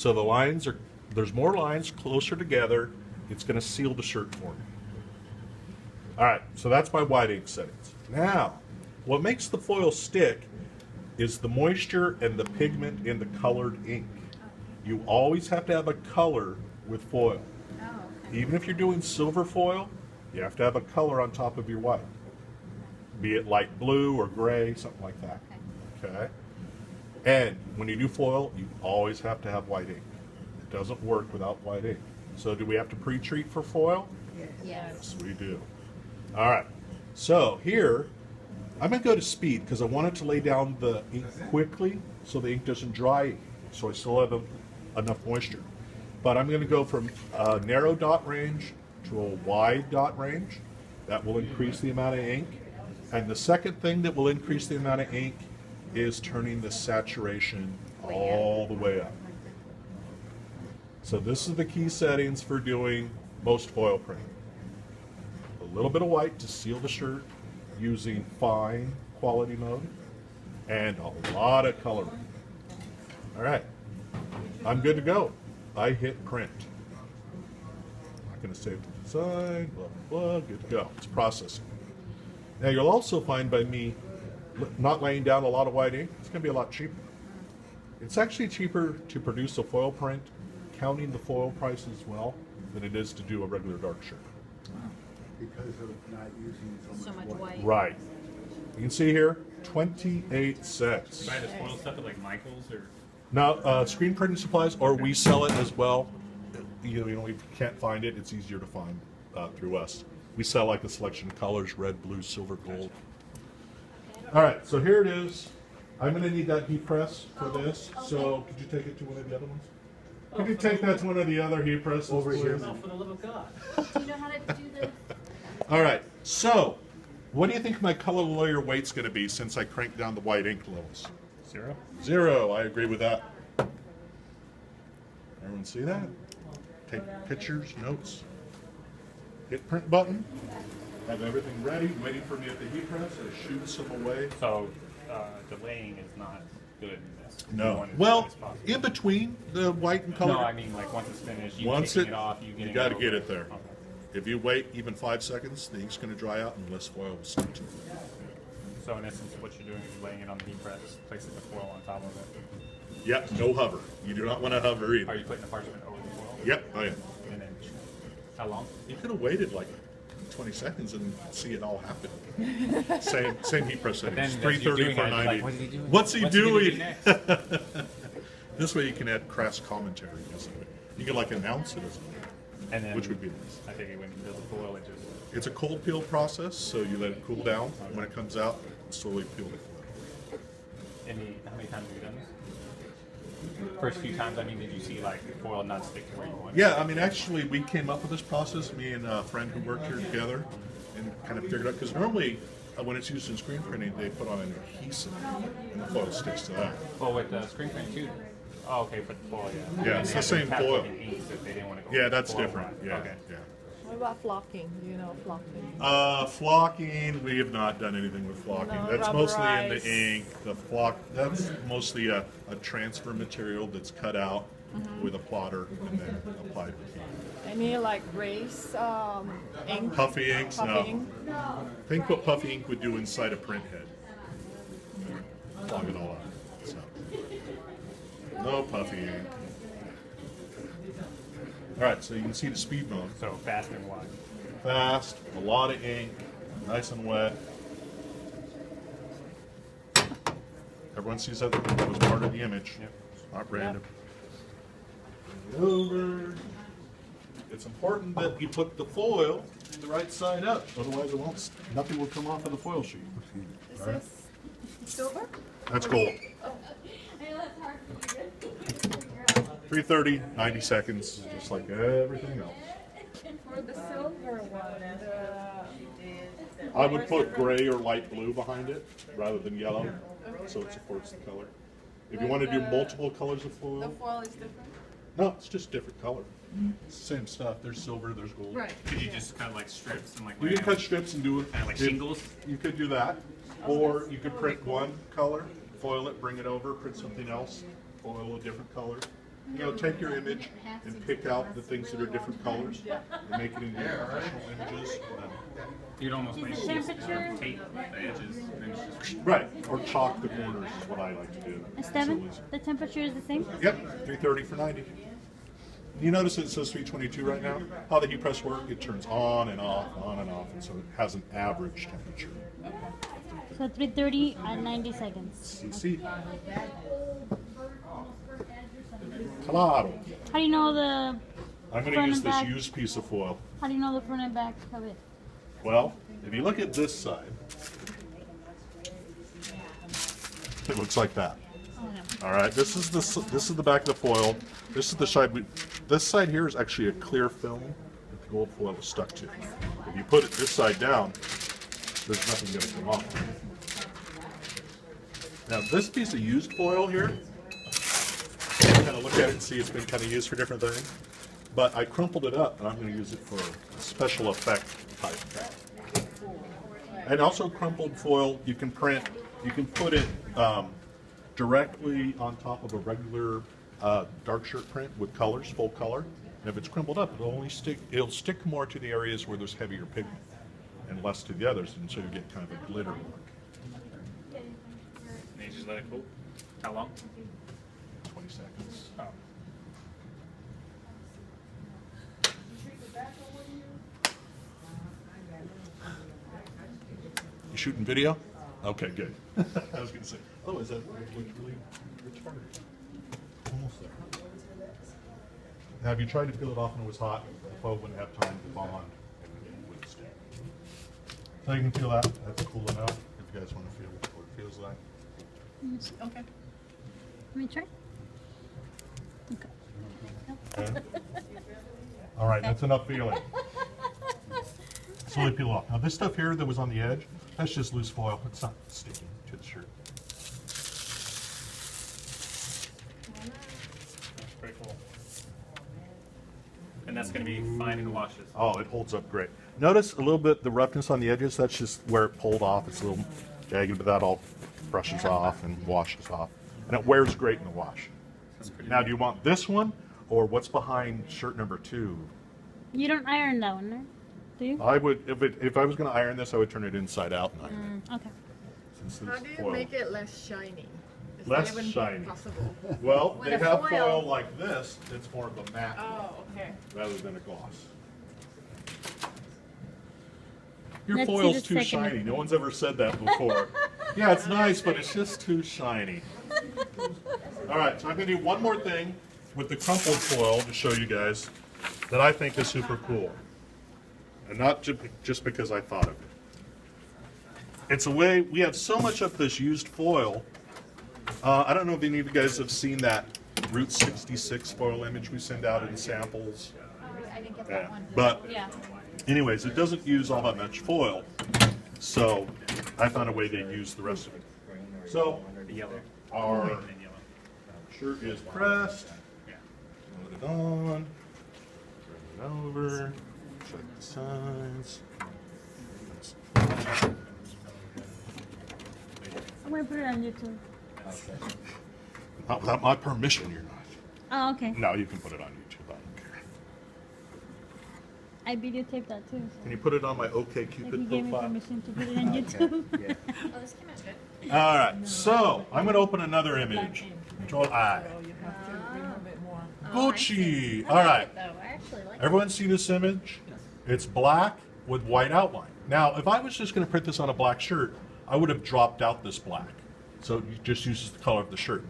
So the lines are, there's more lines closer together. It's going to seal the shirt for me. All right, so that's my white ink settings. Now, what makes the foil stick is the moisture and the pigment in the colored ink. You always have to have a color with foil. Oh, okay. Even if you're doing silver foil, you have to have a color on top of your white. Be it light blue or gray, something like that. Okay? And when you do foil, you always have to have white ink. It doesn't work without white ink. So do we have to pre-treat for foil? Yes. Yes, we do. All right. So here, I'm going to go to speed because I want it to lay down the ink quickly so the ink doesn't dry, so I still have enough moisture. But I'm going to go from a narrow dot range to a wide dot range. That will increase the amount of ink. And the second thing that will increase the amount of ink is turning the saturation all the way up. So this is the key settings for doing most foil printing. A little bit of white to seal the shirt using fine quality mode, and a lot of coloring. All right, I'm good to go. I hit print. I'm not going to save the design, blah, blah, blah, good to go. It's processing. Now you'll also find by me not laying down a lot of white ink, it's going to be a lot cheaper. It's actually cheaper to produce a foil print, counting the foil price as well, than it is to do a regular dark shirt. Because of not using So much white. Right. You can see here, 28 cents. You buy the foil stuff at like Michael's or? Now, screen printing supplies, or we sell it as well. You know, if you can't find it, it's easier to find through us. We sell like a selection of colors: red, blue, silver, gold. All right, so here it is. I'm going to need that heat press for this. So could you take it to one of the other ones? Could you take that to one of the other heat presses Over here. please? Oh, for the love of God. Do you know how to do the? All right, so what do you think my color layer weight's going to be since I cranked down the white ink levels? 0? 0, I agree with that. Everyone see that? Take pictures, notes. Hit print button. Have everything ready, waiting for me at the heat press. I shoot some away. So, delaying is not good in this. You No. want it as Well, soon as possible. in between the white and color. No, I mean like once it's finished, you Once taking it off, you getting you got to it get over. it there. Okay. If you wait even 5 seconds, the ink's going to dry out unless foil will stick to it. So in essence, what you're doing is laying it on the heat press, placing the foil on top of it. Yep, no hover. You do not want to hover Are either. you putting the parchment over the foil? Yep, oh yeah. And then, how long? You could have waited like 20 seconds and see it all happen. same heat press then settings. as you're 330 doing for it, 90. like, what's he doing? What's he What's he gonna doing? do next? This way you can add crass commentary. Isn't it? You can like announce it as well, And then, which would be nice. I think when you build the foil, it just. It's a cold peel process, so you let it cool down. When it comes out, slowly peel it. How many times have you done this? First few times, I mean, did you see like foil not stick to where you want it? Yeah, I mean, actually, we came up with this process, me and a friend who worked here together, and kind of figured out, because normally when it's used in screen printing, they put on an adhesive, and the foil sticks to that. Well, with the screen print too. Oh, okay, for the foil, yeah. Yeah, And it's they the have same tap foil. fucking inks if they didn't want to go Yeah, with that's foil different. one. Yeah, Okay. yeah. What about flocking? Do you know flocking? Flocking, we have not done anything with flocking. No, That's mostly in the rubberized. ink. The flock, that's mostly a transfer material that's cut out with a plotter and then applied with heat. Any like race ink? Puffy inks, Puffy no. ink? Think what puffy ink would do inside a print head. Clog it all up. So. No puffy ink. All right, so you can see the speed mode. So fast and wide. Fast, a lot of ink, nice and wet. Everyone sees that was part of the image. Yep. It's not random. Over. It's important that you put the foil the right side up, otherwise it won't. Nothing will come off of the foil sheet. Is All right. this silver? That's gold. I know that's hard for you to figure out. 330, 90 seconds, just like everything else. For the silver one, I would put gray or light blue behind it rather than yellow, so it supports the color. If you want to do multiple colors of the foil, foil is different. no, it's just different color. It's the same stuff. There's silver, there's gold. Right. Could you just cut like strips and like You lay can them cut strips and do it. kind of like if- shingles? You could do that, or you could print one color, foil it, bring it over, print something else, foil a different color. You know, take your image and pick out the things that are different colors and make it into your professional images. You'd almost make the temperature? tape the edges, and then it's just Right, or chalk the corners is what I like to do. Esteban, the temperature is the same? Yep, 330 for 90. You notice it says 322 right now? How the heat press work, it turns on and off, and so it has an average temperature. So 330 at 90 seconds. See? Claro. How do you know the I'm going to front use and this back? used piece of foil. How do you know the front and back of it? Well, if you look at this side, it looks like that. All right, this is the back of the foil. This is the side. This side here is actually a clear film that the gold foil is stuck to. If you put it this side down, there's nothing going to come off. Now this piece of used foil here, kind of look at it and see it's been kind of used for different things. But I crumpled it up and I'm going to use it for a special effect type thing. And also crumpled foil, you can print, you can put it directly on top of a regular dark shirt print with colors, full color. And if it's crumpled up, it'll stick more to the areas where there's heavier pigment and less to the others, and so you get kind of a glitter look. and you just let it cool. How long? 20 seconds. Oh. You shooting video? Okay, good. I was going to say, oh, is that looks really retarded? Almost there. Have you tried to peel it off when it was hot? The foil wouldn't have time to bond and it wouldn't stick. So you can feel that. That's cool enough if you guys want to feel what it feels like. Okay. Let me try. Okay. Okay. All right, that's enough feeling. Slowly peel off. Now this stuff here that was on the edge, that's just loose foil. It's not sticking to the shirt. That's pretty cool. And that's going to be fine in washes. Oh, it holds up great. Notice a little bit the roughness on the edges. That's just where it pulled off. It's a little jagged, but that all brushes off and washes off. And it wears great in the wash. That's pretty Now, neat. do you want this one or what's behind shirt number 2? You don't iron that one, right? Do you? I would, if I was going to iron this, I would turn it inside out and iron Okay. it. Since How it's do you foil. make it less shiny? Is Less that even shiny. Possible? Well, With they a have foil. foil like this. It's more of a matte Oh, okay. rather than a gloss. Your Let's see foil's the too second shiny. one. No one's ever said that before. Yeah, it's nice, but it's just too shiny. All right, so I'm going to do one more thing with the crumpled foil to show you guys that I think is super cool. And not just because I thought of it. It's a way, we have so much of this used foil. I don't know if any of you guys have seen that Route 66 foil image we send out in samples. I didn't get Yeah. that one. But Yeah. anyways, it doesn't use all that much foil. So I found a way to use the rest of it. So The yellow. our And yellow. shirt is pressed. Yeah. Put it on. Turn it over. Check the sides. I'm gonna put it on YouTube. Not without my permission, you're not. Oh, okay. No, you can put it on YouTube. I don't care. I videotaped that too. So Can you put it on my OK if you Cupid gave me profile? permission to put it on YouTube. Oh, this came out good. All right, so I'm going to open another image. Control I. So you have to remove it more. Gucci. All right. Though I actually like Everyone see this image? It's black with white outline. Now, if I was just going to print this on a black shirt, I would have dropped out this black. So it just uses the color of the shirt.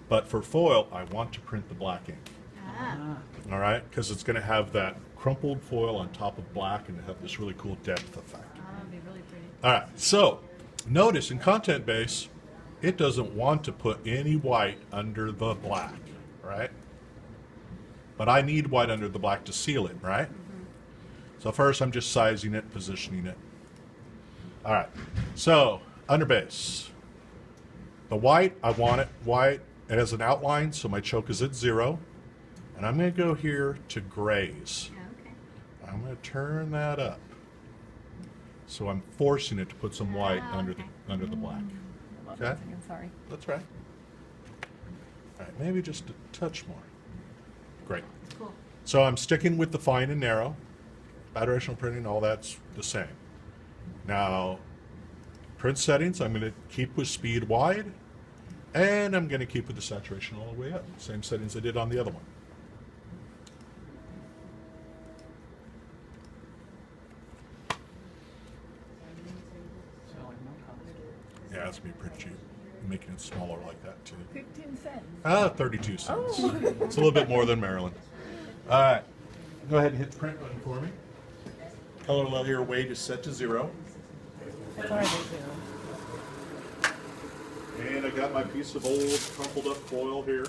But for foil, I want to print the black ink. All right? Because it's going to have that crumpled foil on top of black and have this really cool depth effect. That'd be really pretty. All right, so notice in content base, it doesn't want to put any white under the black, right? But I need white under the black to seal it, right? So first I'm just sizing it, positioning it. All right, so under base. The white, I want it white. It has an outline, so my choke is at 0. And I'm going to go here to grays. Okay. I'm going to turn that up. So I'm forcing it to put some white Oh, under okay. the black. Okay? I'm sorry. That's right. All right, maybe just a touch more. Great. Cool. So I'm sticking with the fine and narrow. Bidirectional printing, all that's the same. Now, print settings, I'm going to keep with speed wide, and I'm going to keep with the saturation all the way up. Same settings I did on the other one. Yeah, that's going to be pretty cheap. I'm making it smaller like that, too. 15 cents. 32 cents. It's a little bit more than Maryland. All right. Go ahead and hit the print button for me. Color layer weight is set to 0. And I got my piece of old crumpled up foil here.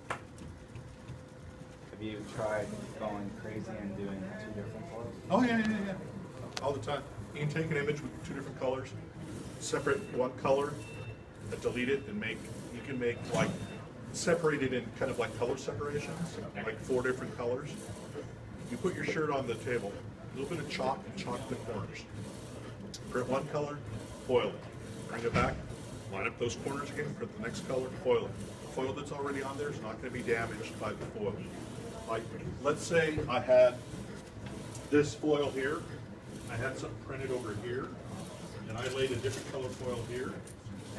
Have you tried going crazy and doing 2 different foils? Oh, yeah. All the time. You can take an image with 2 different colors, separate one color, delete it, and you can make like, separate it in kind of like color separations, like 4 different colors. You put your shirt on the table, a little bit of chalk, and chalk the corners. Print one color, foil it. Bring it back, line up those corners again, print the next color, foil it. The foil that's already on there is not going to be damaged by the foil. Like, let's say I had this foil here, I had something printed over here, and I laid a different color foil here.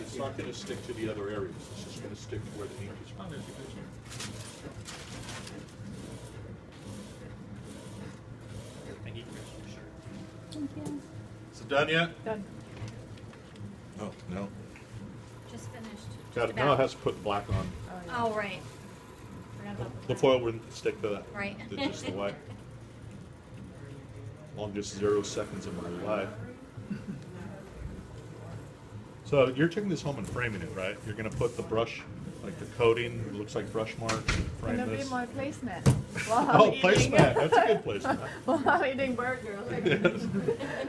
It's not going to stick to the other areas. It's just going to stick to where the ink is. Oh, there's a picture. Thank you for your shirt. Thank you. Is it done yet? Done. Oh, no. Just finished. Got it. Now it has to put black on. Oh, right. Forgot about The foil wouldn't stick to that. Right. It's just the white. Longest 0 seconds of my life. So you're taking this home and framing it, right? You're going to put the brush, like the coating, it looks like brush marks, frame Gonna be this. my placemat. While I'm Oh, eating- placemat. That's a good placemat. While I'm eating burgers.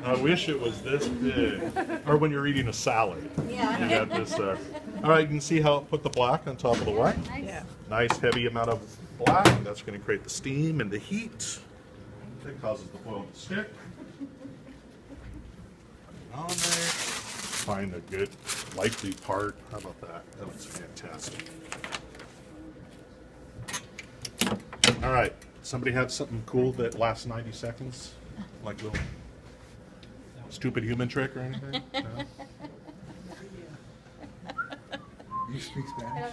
I wish it was this big. Or when you're eating a salad. Yeah. You got this there. All right, you can see how it put the black on top of the white. Nice. Yeah. Nice heavy amount of black. And that's going to create the steam and the heat. That causes the foil to stick. On there. Find a good likely part. How about that? That looks fantastic. All right. Somebody have something cool that lasts 90 seconds? Like a little stupid human trick or anything? No? You speak Spanish?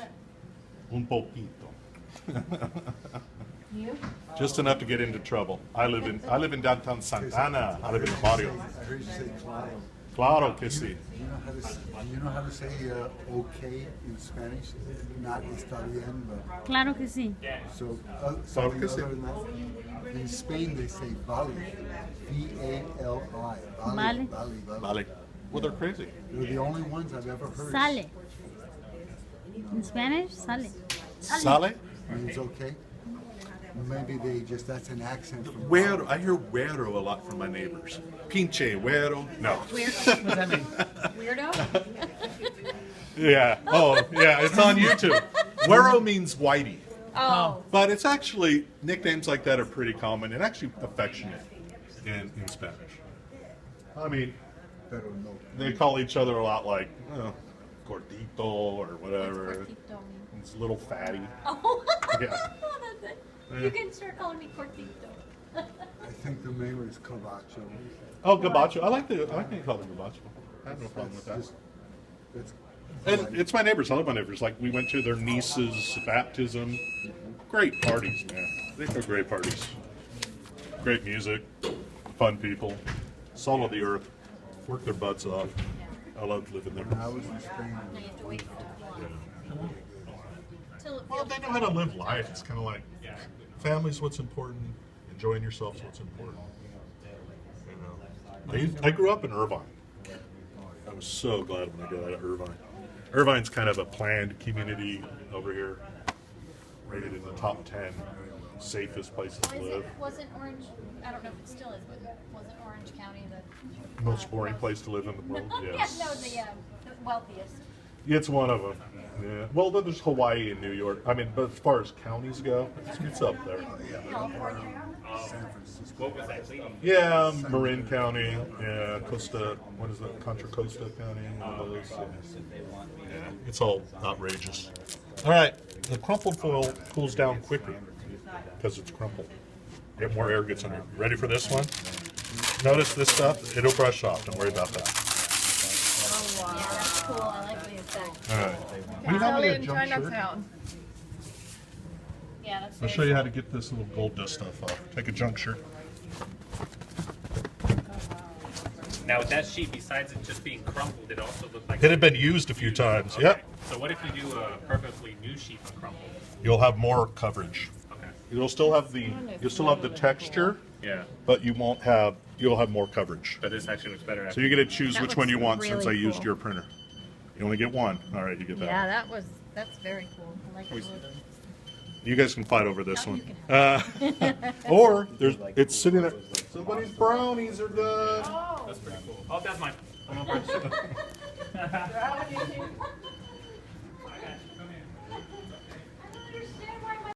Un poquito. You? Just enough to get into trouble. I live in downtown Santa Ana. I live in the barrio. I heard you say claro. Claro que sí. You know how to say okay in Spanish? Not está bien, but Claro que sí. so Claro que something sí. other than that. In Spain they say vale, V-A-L-I. Vale. Vale. Well, they're crazy. They're the only ones I've ever heard. Sale. In Spanish, sale. Sale? Means okay. Maybe they just, that's an accent from. Güero. I hear güero a lot from my neighbors. Pinche güero. No. Weirdo. What does that mean? Weirdo? Yeah. Oh, yeah. It's on YouTube. Güero means whitey. Oh. But it's actually, nicknames like that are pretty common and actually affectionate in Spanish. I mean, Pero no. they call each other a lot like gordito or What's whatever. cortito mean? It's a little fatty. Oh. Yeah. That's it. You can start calling me cortito. I think the name is Cavacho. Oh, gabacho. I like being called a gabacho. I have no problem with that. Just- that's- And it's my neighbors. I love my neighbors. Like, we went to their niece's baptism. Great parties, man. They throw great parties. Great music. Fun people. Salt of the earth. Work their butts off. I love living there. When I was in Spain, Now you have to wait till it Well, feels they know how to live life. It's kind of like family's what's important. Enjoying yourself's what's important. You know, I grew up in Irvine. I was so glad when I got out of Irvine. Irvine's kind of a planned community over here, rated in the top 10 safest places to live. Wasn't Orange, I don't know if it still is, but wasn't Orange County Most boring place to live in the world. Yeah, Yes. no, the wealthiest. It's one of them. Yeah. Well, then there's Hawaii and New York. I mean, but as far as counties go, it's up there. San Francisco. What was that cleaning? Yeah, Marin County. Yeah, Costa. What is that? Contra Costa County. One of those. Yeah, it's all outrageous. All right, the crumpled foil cools down quicker because it's crumpled. Get more air gets under. Ready for this one? Notice this stuff? It'll brush off. Don't worry about that. Yeah, that's cool. I like the effect. All right. We have a Try jump not shirt. to. Yeah, that's I'll very show you how to get this little gold dust stuff off. Take a junk shirt. Now with that sheet, besides it just being crumpled, it also looked like It had been used a few times. Okay. Yep. So what if you do a perfectly new sheet uncrumpled? You'll have more coverage. Okay. You'll still have the texture, Yeah. but you'll have more coverage. But this actually looks better. So you get to choose That which one you looks want since I really used cool. your printer. You only get one. All right, you get that. Yeah, that's very cool. I like it. You guys can fight over this No, one. you Or it's sitting there. Somebody's brownies are done. That's pretty cool. Oh, that's mine. I'm on purpose.